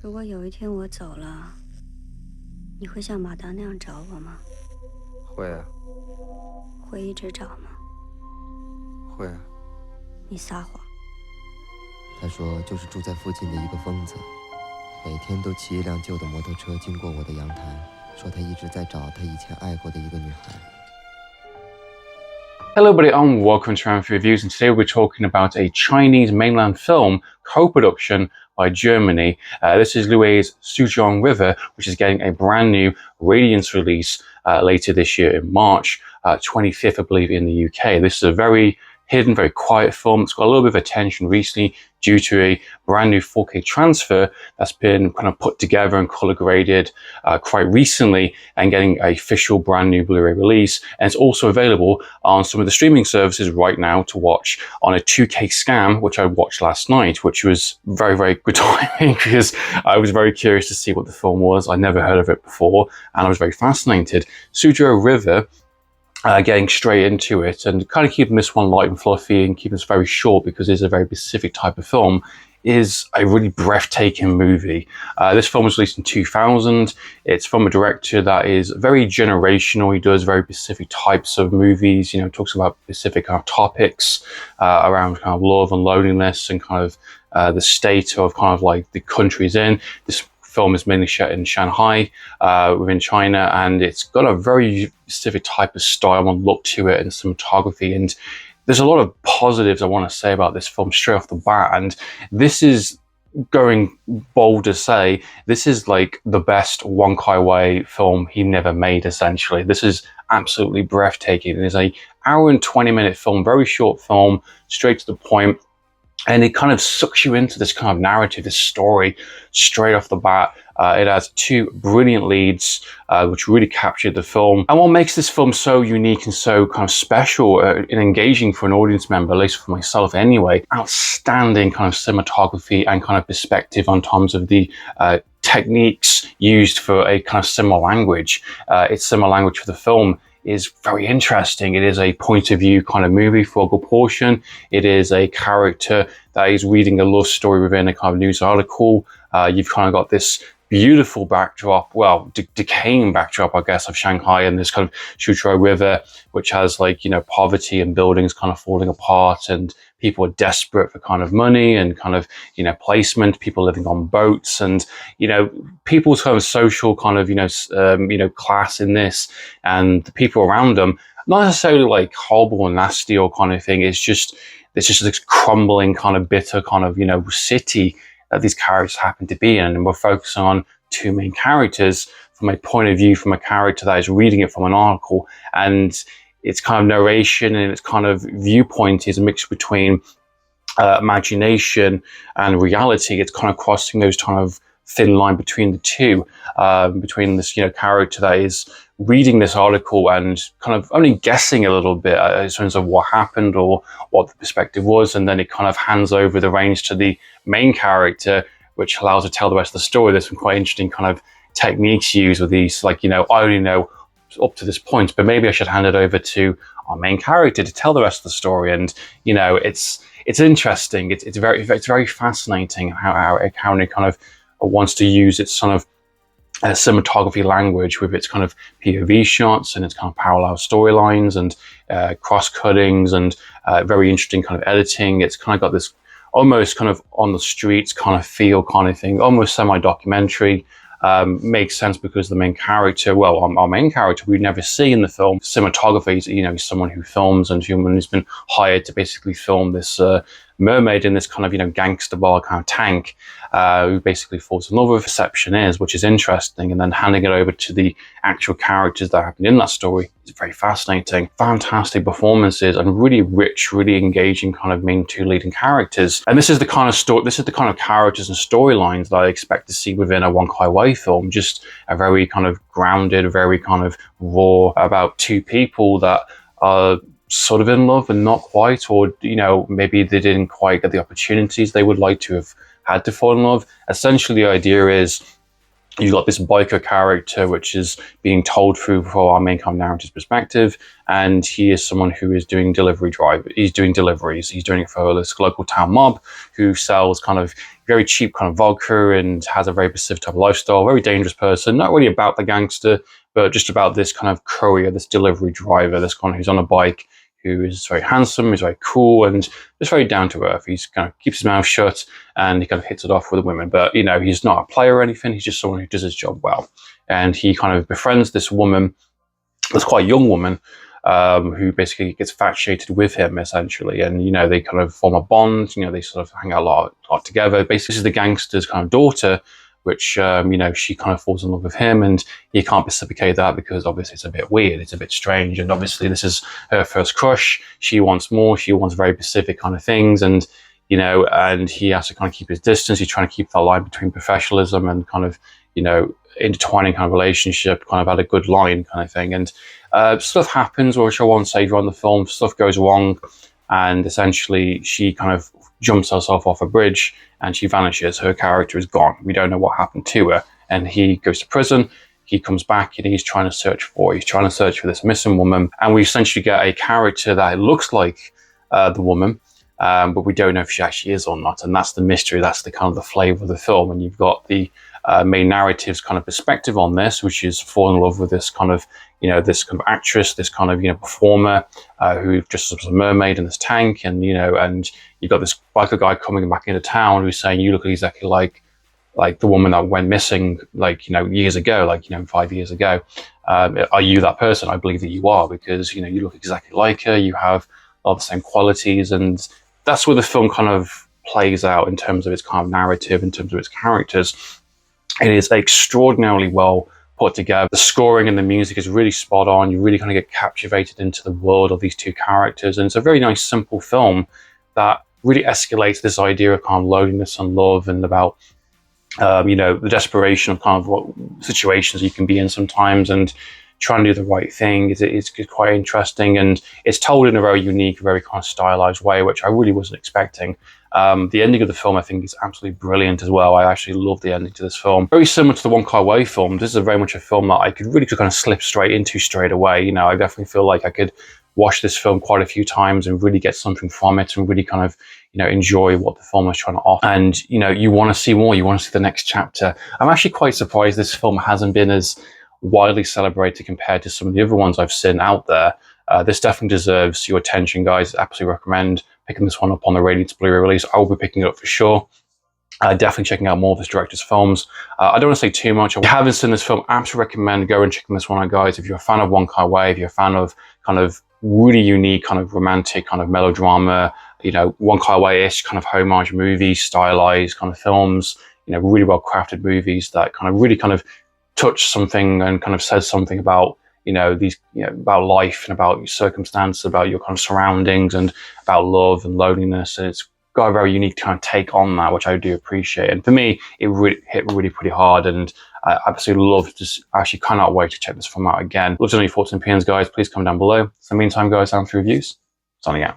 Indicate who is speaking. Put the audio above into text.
Speaker 1: 如果有一天我走了，你会像马达那样找我吗？
Speaker 2: 会啊，
Speaker 1: 会一直找吗？
Speaker 2: 会啊。
Speaker 1: 你撒谎。
Speaker 2: 他说就是住在附近的一个疯子，每天都骑一辆旧的摩托车经过我的阳台，说他一直在找他以前爱过的一个女孩。
Speaker 3: Hello everybody and welcome to Amphlett Reviews, and today we're talking about a Chinese mainland film co-production by Germany. This is Luay's Shuzhou River, which is getting a brand new Radiance release later this year in March 25th, I believe, in the UK. This is a very hidden, very quiet film. It's got a little bit of attention recently due to a brand new 4K transfer that's been kind of put together and color graded quite recently and getting an official brand new Blu-ray release. And it's also available on some of the streaming services right now to watch on a 2K scan, which I watched last night, which was very, very good timing because I was very curious to see what the film was. I never heard of it before and I was very fascinated. Shuzhou River, getting straight into it and kind of keeping this one light and fluffy and keeping this very short because it's a very specific type of film, is a really breathtaking movie. This film was released in 2000. It's from a director that is very generational. He does very specific types of movies, talks about specific kind of topics around kind of love and loneliness and kind of the state of kind of like the country's in. This film is mainly shot in Shanghai within China, and it's got a very specific type of style and look to it and cinematography, and there's a lot of positives I want to say about this film straight off the bat. And this is going bold to say this is like the best Wong Kar-wai film he never made. Essentially, this is absolutely breathtaking. It is a hour and 20-minute film, very short film, straight to the point. And it kind of sucks you into this kind of narrative, this story, straight off the bat. It has two brilliant leads, which really captured the film. And what makes this film so unique and so kind of special and engaging for an audience member, at least for myself anyway, outstanding kind of cinematography and kind of perspective on terms of the techniques used for a kind of similar language. Its similar language for the film is very interesting. It is a point of view kind of movie for a good portion. It is a character that is reading a love story within a kind of news article. You've kind of got this beautiful backdrop, well, decaying backdrop, I guess, of Shanghai and this kind of Shuzhou River, which has like, poverty and buildings kind of falling apart and people are desperate for kind of money and kind of, placement, people living on boats and, people's kind of social kind of, class in this and the people around them, not necessarily like horrible and nasty or kind of thing. It's just this crumbling kind of bitter kind of, city that these characters happen to be in. And we're focusing on two main characters from a point of view from a character that is reading it from an article, and its kind of narration and its kind of viewpoint is a mix between imagination and reality. It's kind of crossing those kind of thin line between the two, between this character that is reading this article and kind of only guessing a little bit in terms of what happened or what the perspective was, and then it kind of hands over the reins to the main character, which allows her to tell the rest of the story. There's some quite interesting kind of techniques used with these, like, I only know up to this point, but maybe I should hand it over to our main character to tell the rest of the story. And it's interesting. It's very fascinating how it kind of wants to use its sort of cinematography language with its kind of POV shots and its kind of parallel storylines and cross cuttings and very interesting kind of editing. It's kind of got this almost kind of on the streets kind of feel kind of thing, almost semi-documentary. Makes sense because the main character, well, our main character we never see in the film. Cinematography is, he's someone who films and who's been hired to basically film this mermaid in this kind of, gangster bar kind of tank, who basically falls in love with perception is, which is interesting. And then handing it over to the actual characters that happen in that story is very fascinating. Fantastic performances and really rich, really engaging kind of main two leading characters. And this is the kind of characters and storylines that I expect to see within a Wong Kar-wai film. Just a very kind of grounded, very kind of raw about two people that are sort of in love and not quite, or maybe they didn't quite get the opportunities they would like to have had to fall in love. Essentially, the idea is you've got this biker character which is being told through for our main kind of narrative's perspective, and he is someone who is doing he's doing deliveries. He's doing it for this local town mob who sells kind of very cheap kind of vodka and has a very specific type of lifestyle, very dangerous person, not really about the gangster, but just about this kind of courier, this delivery driver, this kind of who's on a bike, who is very handsome, he's very cool, and just very down to earth. He's kind of keeps his mouth shut and he kind of hits it off with the women. But, you know, he's not a player or anything. He's just someone who does his job well. And he kind of befriends this woman, this quite young woman, who basically gets infatuated with him, essentially. And, you know, they kind of form a bond, you know, they sort of hang out a lot together. Basically, this is the gangster's kind of daughter, which, you know, she kind of falls in love with him, and he can't reciprocate that because obviously it's a bit weird, it's a bit strange, and obviously this is her first crush. She wants more, she wants very specific kind of things, and, you know, and he has to kind of keep his distance. He's trying to keep that line between professionalism and kind of, you know, intertwining kind of relationship, kind of at a good line kind of thing. And stuff happens, which I won't say during the film. Stuff goes wrong, and essentially she kind of jumps herself off a bridge and she vanishes. Her character is gone. We don't know what happened to her. And he goes to prison. He comes back and he's trying to search for this missing woman. And we essentially get a character that looks like the woman, but we don't know if she actually is or not. And that's the mystery. That's the kind of the flavor of the film. And you've got the main narrative's kind of perspective on this, which is fall in love with this kind of, you know, this kind of actress, this kind of, you know, performer who just was a mermaid in this tank. And, you know, and you've got this biker guy coming back into town who's saying, you look exactly like the woman that went missing, like, you know, years ago, like, you know, 5 years ago. Are you that person? I believe that you are, because, you know, you look exactly like her, you have all the same qualities. And that's where the film kind of plays out in terms of its kind of narrative, in terms of its characters. It is extraordinarily well put together. The scoring and the music is really spot on. You really kind of get captivated into the world of these two characters. And it's a very nice, simple film that really escalates this idea of kind of loneliness and love, and about, you know, the desperation of kind of what situations you can be in sometimes, and trying to do the right thing. It's quite interesting, and it's told in a very unique, very kind of stylized way, which I really wasn't expecting. The ending of the film, I think, is absolutely brilliant as well. I actually love the ending to this film. Very similar to the Wong Kar-wai film. This is very much a film that I could really kind of slip straight into straight away. You know, I definitely feel like I could watch this film quite a few times and really get something from it, and really kind of, you know, enjoy what the film is trying to offer. And, you know, you want to see more. You want to see the next chapter. I'm actually quite surprised this film hasn't been as widely celebrated compared to some of the other ones I've seen out there. This definitely deserves your attention, guys. Absolutely recommend picking this one up on the Radiance Blu-ray release. I will be picking it up for sure. Definitely checking out more of this director's films. I don't want to say too much. If you haven't seen this film, absolutely recommend going and checking this one out, guys. If you're a fan of Wong Kar-wai, if you're a fan of kind of really unique, kind of romantic, kind of melodrama, you know, Wong Kar-wai-ish kind of homage movies, stylized kind of films, you know, really well crafted movies that kind of really kind of touch something and kind of says something about, you know, these, you know, about life and about your circumstance, about your kind of surroundings, and about love and loneliness. And it's got a very unique kind of take on that, which I do appreciate. And for me, it really hit really pretty hard, and I absolutely love, just actually cannot wait to check this film out again. Love to know your thoughts and opinions, guys. Please comment down below. So in the meantime, guys, I'm for reviews. Signing out.